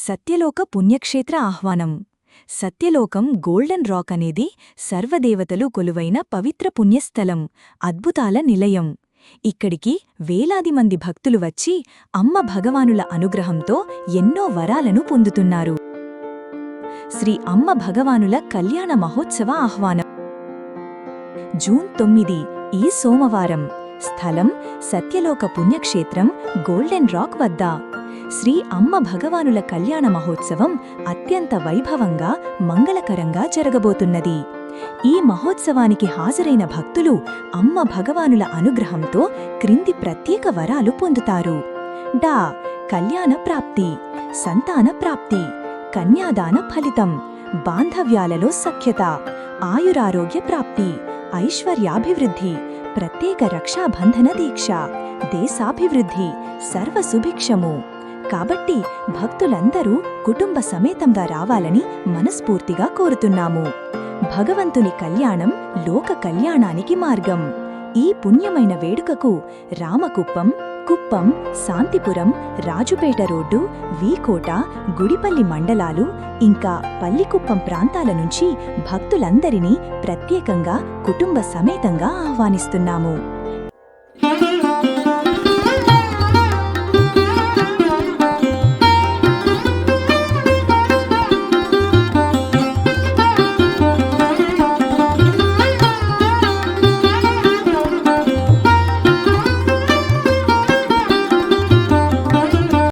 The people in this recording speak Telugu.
సత్యలోక పుణ్యక్షేత్ర ఆహ్వానం. సత్యలోకం గోల్డెన్ రాక్ అనేది సర్వదేవతలు కొలువైన పవిత్ర పుణ్యస్థలం, అద్భుతాల నిలయం. ఇక్కడికి వేలాది మంది భక్తులు వచ్చి అమ్మ భగవానుల అనుగ్రహంతో ఎన్నో వరాలను పొందుతున్నారు. శ్రీ అమ్మ భగవానుల కళ్యాణ మహోత్సవ ఆహ్వానం. జూన్ 9 ఈ సోమవారం. స్థలం సత్యలోక పుణ్యక్షేత్రం గోల్డెన్ రాక్ వద్ద. శ్రీ అమ్మ భగవానుల కళ్యాణ మహోత్సవం అత్యంత వైభవంగా, మంగళకరంగా జరగబోతున్నది. ఈ మహోత్సవానికి హాజరైన భక్తులు అమ్మ భగవానుల అనుగ్రహంతో క్రింది ప్రత్యేక వరాలు పొందుతారు. డా కళ్యాణ ప్రాప్తి, సంతాన ప్రాప్తి, కన్యాదాన ఫలితం, బాంధవ్యాలలో సఖ్యత, ఆయురారోగ్య ప్రాప్తి, ఐశ్వర్యాభివృద్ధి, ప్రత్యేక రక్షాబంధన దీక్ష, దేశాభివృద్ధి, సర్వసుభిక్షము. కాబట్టి భక్తులందరూ కుటుంబ సమేతంగా రావాలని మనస్ఫూర్తిగా కోరుతున్నాము. భగవంతుని కళ్యాణం లోక కళ్యాణానికి మార్గం. ఈ పుణ్యమైన వేడుకకు రామకుప్పం, కుప్పం, శాంతిపురం, రాజుపేట రోడ్డు, వీకోట, గుడిపల్లి మండలాలు ఇంకా పల్లికుప్పం ప్రాంతాల నుంచి భక్తులందరినీ ప్రత్యేకంగా కుటుంబ సమేతంగా ఆహ్వానిస్తున్నాము.